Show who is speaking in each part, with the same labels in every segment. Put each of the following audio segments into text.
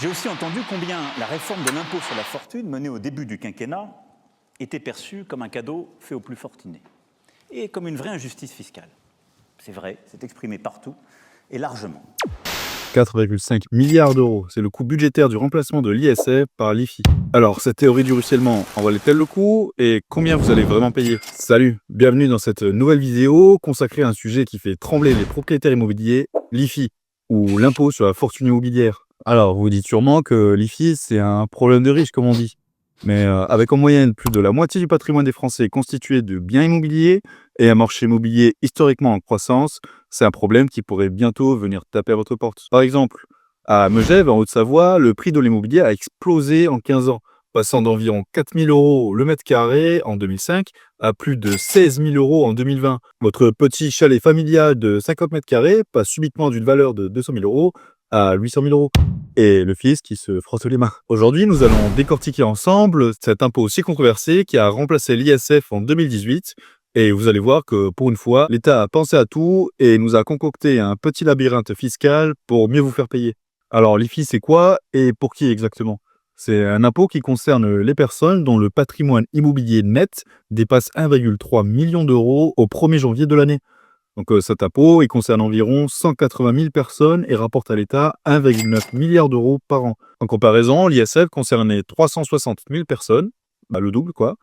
Speaker 1: J'ai aussi entendu combien la réforme de l'impôt sur la fortune menée au début du quinquennat était perçue comme un cadeau fait aux plus fortunés et comme une vraie injustice fiscale. C'est vrai, c'est exprimé partout et largement.
Speaker 2: 4,5 milliards d'euros, c'est le coût budgétaire du remplacement de l'ISF par l'IFI. Alors, cette théorie du ruissellement en valait-elle le coup et combien vous allez vraiment payer? Salut, bienvenue dans cette nouvelle vidéo consacrée à un sujet qui fait trembler les propriétaires immobiliers, l'IFI, ou l'impôt sur la fortune immobilière. Alors, vous vous dites sûrement que l'IFI, c'est un problème de riches, comme on dit. Mais avec en moyenne plus de la moitié du patrimoine des Français constitué de biens immobiliers et un marché immobilier historiquement en croissance, c'est un problème qui pourrait bientôt venir taper à votre porte. Par exemple, à Megève, en Haute-Savoie, le prix de l'immobilier a explosé en 15 ans, passant d'environ 4 000 € le mètre carré en 2005 à plus de 16 000 € en 2020. Votre petit chalet familial de 50 mètres carrés passe subitement d'une valeur de 200 000 € à 800 000 €. Et le fils qui se frotte les mains. Aujourd'hui, nous allons décortiquer ensemble cet impôt si controversé qui a remplacé l'ISF en 2018. Et vous allez voir que pour une fois, l'État a pensé à tout et nous a concocté un petit labyrinthe fiscal pour mieux vous faire payer. Alors l'IFI, c'est quoi et pour qui exactement? C'est un impôt qui concerne les personnes dont le patrimoine immobilier net dépasse 1,3 million d'euros au 1er janvier de l'année. Donc cet impôt, il concerne environ 180 000 personnes et rapporte à l'État 1,9 milliard d'euros par an. En comparaison, l'ISF concernait 360 000 personnes, le double quoi,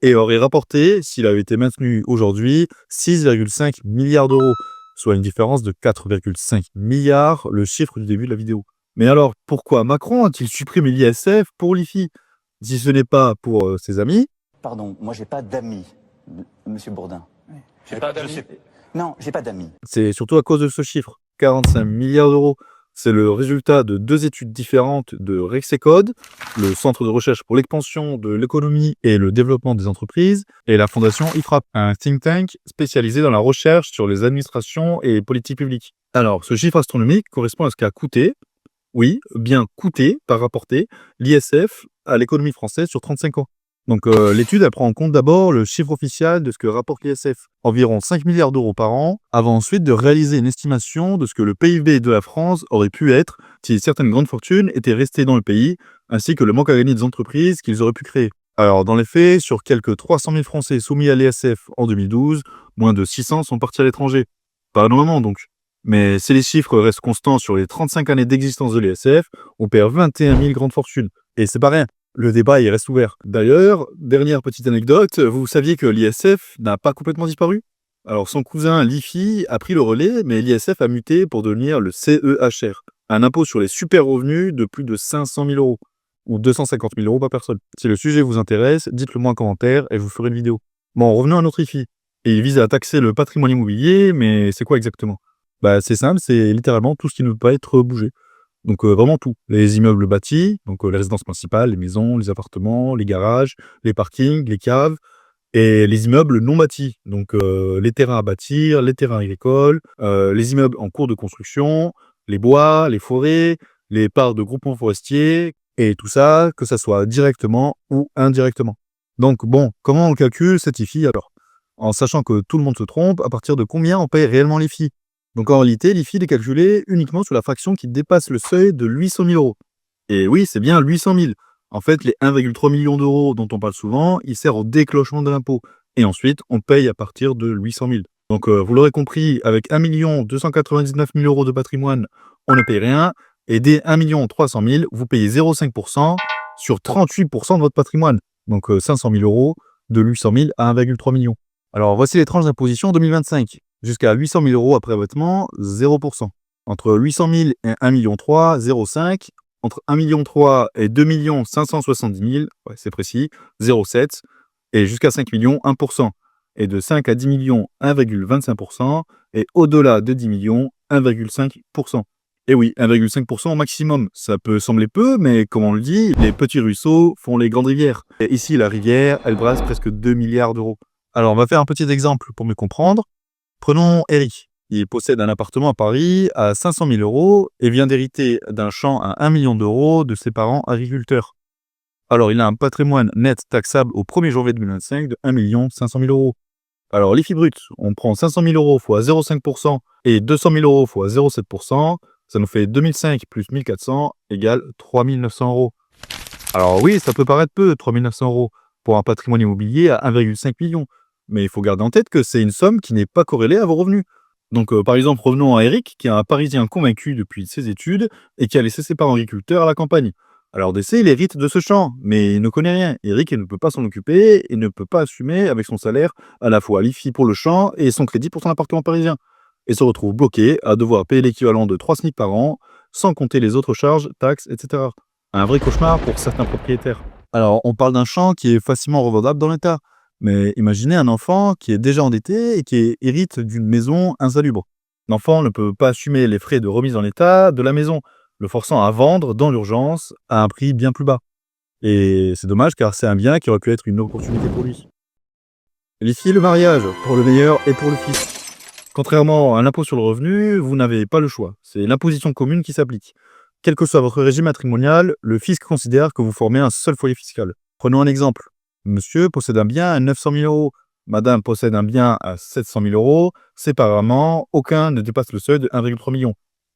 Speaker 2: et aurait rapporté, s'il avait été maintenu aujourd'hui, 6,5 milliards d'euros, soit une différence de 4,5 milliards, le chiffre du début de la vidéo. Mais alors, pourquoi Macron a-t-il supprimé l'ISF pour l'IFI? Si ce n'est pas pour ses amis...
Speaker 1: Pardon, moi j'ai pas d'amis, monsieur Bourdin.
Speaker 3: J'ai pas d'amis.
Speaker 1: Non, j'ai pas d'amis.
Speaker 2: C'est surtout à cause de ce chiffre, 45 milliards d'euros. C'est le résultat de deux études différentes de Rexecode, le Centre de recherche pour l'expansion de l'économie et le développement des entreprises, et la fondation IFRAP, un think tank spécialisé dans la recherche sur les administrations et les politiques publiques. Alors, ce chiffre astronomique correspond à ce qu'a coûté, oui, bien coûté par rapporté, l'ISF à l'économie française sur 35 ans. Donc l'étude elle prend en compte d'abord le chiffre officiel de ce que rapporte l'ISF, environ 5 milliards d'euros par an, avant ensuite de réaliser une estimation de ce que le PIB de la France aurait pu être si certaines grandes fortunes étaient restées dans le pays, ainsi que le manque à gagner des entreprises qu'ils auraient pu créer. Alors dans les faits, sur quelques 300 000 Français soumis à l'ISF en 2012, moins de 600 sont partis à l'étranger. Pas énormément donc. Mais si les chiffres restent constants sur les 35 années d'existence de l'ISF, on perd 21 000 grandes fortunes. Et c'est pas rien. Le débat, il reste ouvert. D'ailleurs, dernière petite anecdote, vous saviez que l'ISF n'a pas complètement disparu? Alors, son cousin, l'IFI, a pris le relais, mais l'ISF a muté pour devenir le CEHR, un impôt sur les super revenus de plus de 500 000 €, ou 250 000 € par personne. Si le sujet vous intéresse, dites-le moi en commentaire et je vous ferai une vidéo. Bon, revenons à notre IFI. Et il vise à taxer le patrimoine immobilier, mais c'est quoi exactement? C'est simple, c'est littéralement tout ce qui ne peut pas être bougé. Donc vraiment tout. Les immeubles bâtis, donc les résidences principales, les maisons, les appartements, les garages, les parkings, les caves, et les immeubles non bâtis, donc les terrains à bâtir, les terrains agricoles, les immeubles en cours de construction, les bois, les forêts, les parts de groupements forestiers, et tout ça, que ça soit directement ou indirectement. Donc bon, comment on calcule cette IFI alors? En sachant que tout le monde se trompe, à partir de combien on paye réellement l'IFI? Donc en réalité, l'IFI est calculé uniquement sur la fraction qui dépasse le seuil de 800 000 €. Et oui, c'est bien 800 000. En fait, les 1,3 million d'euros dont on parle souvent, ils servent au déclenchement de l'impôt. Et ensuite, on paye à partir de 800 000. Donc vous l'aurez compris, avec 1 299 000 € de patrimoine, on ne paye rien. Et dès 1 300 000, vous payez 0,5% sur 38% de votre patrimoine. Donc 500 000 € de 800 000 à 1,3 million. Alors voici les tranches d'imposition 2025. Jusqu'à 800 000 € après abattement, 0%. Entre 800 000 et 1,3 million, 0,5. Entre 1,3 million et 2 570 000, ouais, c'est précis, 0,7. Et jusqu'à 5 millions, 1%. Et de 5 à 10 millions, 1,25%. Et au-delà de 10 millions, 1,5%. Et oui, 1,5% au maximum. Ça peut sembler peu, mais comme on le dit, les petits ruisseaux font les grandes rivières. Et ici, la rivière, elle brasse presque 2 milliards d'euros. Alors, on va faire un petit exemple pour mieux comprendre. Prenons Eric. Il possède un appartement à Paris à 500 000 € et vient d'hériter d'un champ à 1 million d'euros de ses parents agriculteurs. Alors, il a un patrimoine net taxable au 1er janvier 2025 de 1 500 000 €. Alors, l'IFI brut, on prend 500 000 € fois 0,5% et 200 000 € fois 0,7%, Ça nous fait 2005 plus 1400 égale 3900 euros. Alors oui, ça peut paraître peu, 3900 euros, pour un patrimoine immobilier à 1,5 million. Mais il faut garder en tête que c'est une somme qui n'est pas corrélée à vos revenus. Donc par exemple, revenons à Eric, qui est un Parisien convaincu depuis ses études et qui a laissé ses parents agriculteurs à la campagne. Alors d'essai, il hérite de ce champ, mais il ne connaît rien. Eric il ne peut pas s'en occuper et ne peut pas assumer avec son salaire à la fois l'IFI pour le champ et son crédit pour son appartement parisien. Et se retrouve bloqué à devoir payer l'équivalent de 3 SMIC par an, sans compter les autres charges, taxes, etc. Un vrai cauchemar pour certains propriétaires. Alors, on parle d'un champ qui est facilement revendable dans l'État. Mais imaginez un enfant qui est déjà endetté et qui hérite d'une maison insalubre. L'enfant ne peut pas assumer les frais de remise en état de la maison, le forçant à vendre dans l'urgence à un prix bien plus bas. Et c'est dommage car c'est un bien qui aurait pu être une opportunité pour lui. L'IFI, le mariage, pour le meilleur et pour le fils. Contrairement à l'impôt sur le revenu, vous n'avez pas le choix. C'est l'imposition commune qui s'applique. Quel que soit votre régime matrimonial, le fisc considère que vous formez un seul foyer fiscal. Prenons un exemple. Monsieur possède un bien à 900 000 euros. Madame possède un bien à 700 000 euros. Séparément, aucun ne dépasse le seuil de 1,3 million.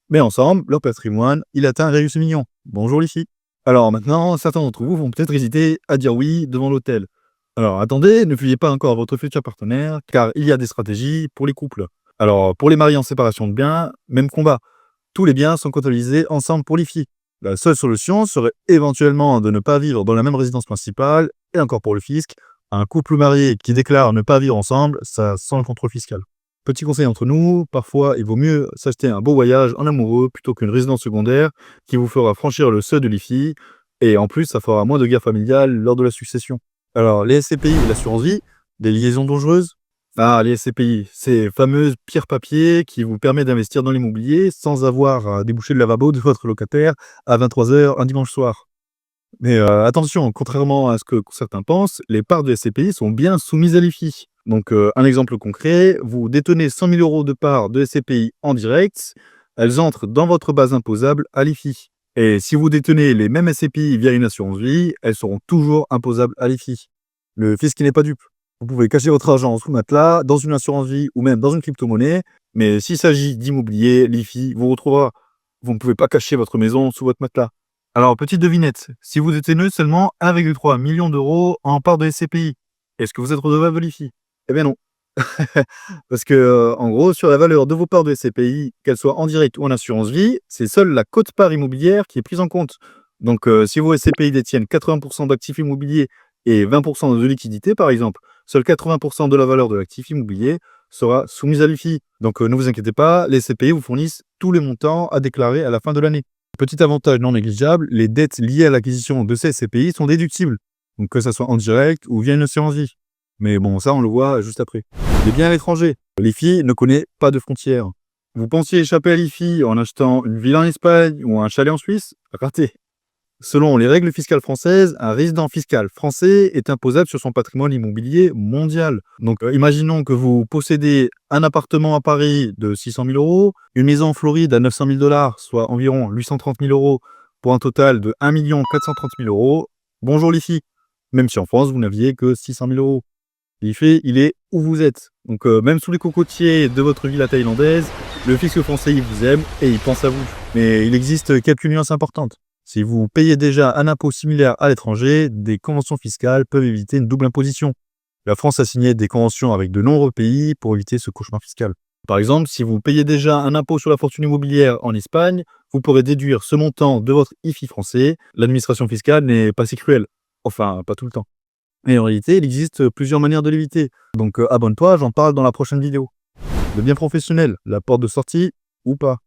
Speaker 2: Mais ensemble, leur patrimoine, il atteint 1,6 million. Bonjour les filles. Alors maintenant, certains d'entre vous vont peut-être hésiter à dire oui devant l'hôtel. Alors attendez, ne fuyez pas encore votre futur partenaire, car il y a des stratégies pour les couples. Alors pour les mariés en séparation de biens, même combat. Tous les biens sont comptabilisés ensemble pour l'IFI. La seule solution serait éventuellement de ne pas vivre dans la même résidence principale, et encore pour le fisc, un couple marié qui déclare ne pas vivre ensemble, ça sent le contrôle fiscal. Petit conseil entre nous, parfois il vaut mieux s'acheter un beau voyage en amoureux plutôt qu'une résidence secondaire qui vous fera franchir le seuil de l'IFI, et en plus ça fera moins de guerre familiale lors de la succession. Alors les SCPI et l'assurance vie, des liaisons dangereuses. Ah, les SCPI, ces fameuses pierres papier qui vous permettent d'investir dans l'immobilier sans avoir à déboucher le lavabo de votre locataire à 23 h un dimanche soir. Mais attention, contrairement à ce que certains pensent, les parts de SCPI sont bien soumises à l'IFI. Donc un exemple concret, vous détenez 100 000 euros de parts de SCPI en direct, elles entrent dans votre base imposable à l'IFI. Et si vous détenez les mêmes SCPI via une assurance vie, elles seront toujours imposables à l'IFI. Le fisc n'est pas dupe. Vous pouvez cacher votre argent sous le matelas, dans une assurance vie ou même dans une crypto-monnaie, mais s'il s'agit d'immobilier, l'IFI vous retrouvera. Vous ne pouvez pas cacher votre maison sous votre matelas. Alors, petite devinette, si vous détenez seulement 1,3 million d'euros en part de SCPI, est-ce que vous êtes redevable de l'IFI? Eh bien non. Parce que, en gros, sur la valeur de vos parts de SCPI, qu'elles soient en direct ou en assurance vie, c'est seule la quote-part immobilière qui est prise en compte. Donc, si vos SCPI détiennent 80% d'actifs immobiliers et 20% de liquidités, par exemple, seuls 80% de la valeur de l'actif immobilier sera soumise à l'IFI. Donc, ne vous inquiétez pas, les SCPI vous fournissent tous les montants à déclarer à la fin de l'année. Petit avantage non négligeable, les dettes liées à l'acquisition de ces SCPI sont déductibles, donc que ça soit en direct ou via une assurance vie. Mais bon, ça on le voit juste après. Les biens à l'étranger, l'IFI ne connaît pas de frontières. Vous pensiez échapper à l'IFI en achetant une villa en Espagne ou un chalet en Suisse? Raté. Selon les règles fiscales françaises, un résident fiscal français est imposable sur son patrimoine immobilier mondial. Donc, imaginons que vous possédez un appartement à Paris de 600 000 euros, une maison en Floride à 900 000 $, soit environ 830 000 euros, pour un total de 1 430 000 euros. Bonjour l'IFI. Même si en France, vous n'aviez que 600 000 euros. L'IFI, il est où vous êtes. Donc, même sous les cocotiers de votre villa thaïlandaise, le fisc français, il vous aime et il pense à vous. Mais il existe quelques nuances importantes. Si vous payez déjà un impôt similaire à l'étranger, des conventions fiscales peuvent éviter une double imposition. La France a signé des conventions avec de nombreux pays pour éviter ce cauchemar fiscal. Par exemple, si vous payez déjà un impôt sur la fortune immobilière en Espagne, vous pourrez déduire ce montant de votre IFI français. L'administration fiscale n'est pas si cruelle. Enfin, pas tout le temps. Mais en réalité, il existe plusieurs manières de l'éviter. Donc abonne-toi, j'en parle dans la prochaine vidéo. Le bien professionnel, la porte de sortie ou pas.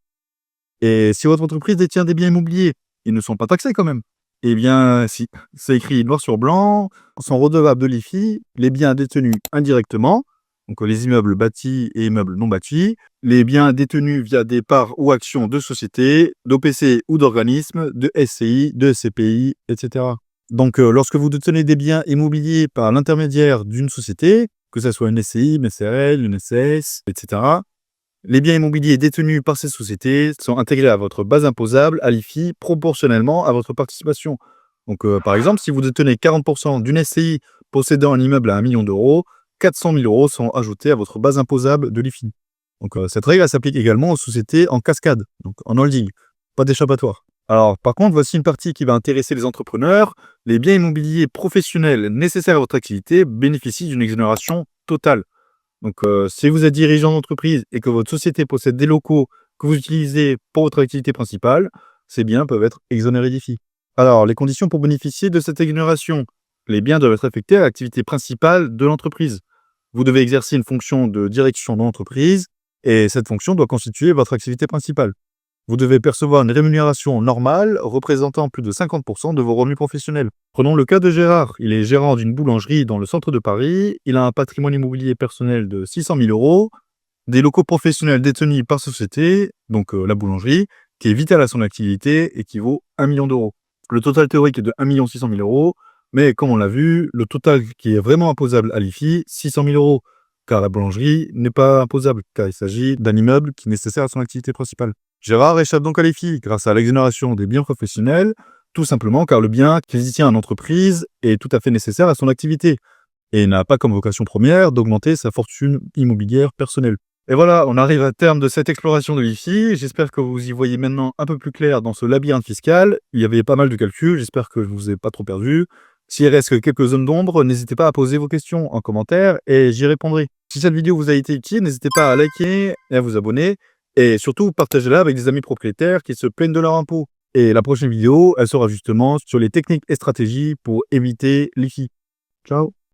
Speaker 2: Et si votre entreprise détient des biens immobiliers, ils ne sont pas taxés quand même. Eh bien, si, c'est écrit noir sur blanc, sont redevables de l'IFI les biens détenus indirectement, donc les immeubles bâtis et immeubles non bâtis, les biens détenus via des parts ou actions de sociétés, d'OPC ou d'organismes, de SCI, de SCPI, etc. Donc, lorsque vous détenez des biens immobiliers par l'intermédiaire d'une société, que ce soit une SCI, une SRL, une SAS, etc., les biens immobiliers détenus par ces sociétés sont intégrés à votre base imposable à l'IFI proportionnellement à votre participation. Donc, par exemple, si vous détenez 40% d'une SCI possédant un immeuble à 1 million d'euros, 400 000 euros sont ajoutés à votre base imposable de l'IFI. Donc cette règle elle s'applique également aux sociétés en cascade, donc en holding, pas d'échappatoire. Alors par contre, voici une partie qui va intéresser les entrepreneurs. Les biens immobiliers professionnels nécessaires à votre activité bénéficient d'une exonération totale. Donc si vous êtes dirigeant d'entreprise et que votre société possède des locaux que vous utilisez pour votre activité principale, ces biens peuvent être exonérés d'IFI. Alors les conditions pour bénéficier de cette exonération. Les biens doivent être affectés à l'activité principale de l'entreprise. Vous devez exercer une fonction de direction de l'entreprise et cette fonction doit constituer votre activité principale. Vous devez percevoir une rémunération normale représentant plus de 50% de vos revenus professionnels. Prenons le cas de Gérard. Il est gérant d'une boulangerie dans le centre de Paris. Il a un patrimoine immobilier personnel de 600 000 euros, des locaux professionnels détenus par société, donc la boulangerie, qui est vitale à son activité et qui vaut 1 million d'euros. Le total théorique est de 1 600 000 euros, mais comme on l'a vu, le total qui est vraiment imposable à l'IFI, 600 000 euros, car la boulangerie n'est pas imposable, car il s'agit d'un immeuble qui est nécessaire à son activité principale. Gérard échappe donc à l'IFI grâce à l'exonération des biens professionnels, tout simplement car le bien qu'il tient en entreprise est tout à fait nécessaire à son activité et n'a pas comme vocation première d'augmenter sa fortune immobilière personnelle. Et voilà, on arrive à terme de cette exploration de l'IFI. J'espère que vous y voyez maintenant un peu plus clair dans ce labyrinthe fiscal. Il y avait pas mal de calculs, j'espère que je ne vous ai pas trop perdu. S'il reste que quelques zones d'ombre, n'hésitez pas à poser vos questions en commentaire et j'y répondrai. Si cette vidéo vous a été utile, n'hésitez pas à liker et à vous abonner. Et surtout, partagez-la avec des amis propriétaires qui se plaignent de leur impôt. Et la prochaine vidéo, elle sera justement sur les techniques et stratégies pour éviter l'IFI. Ciao!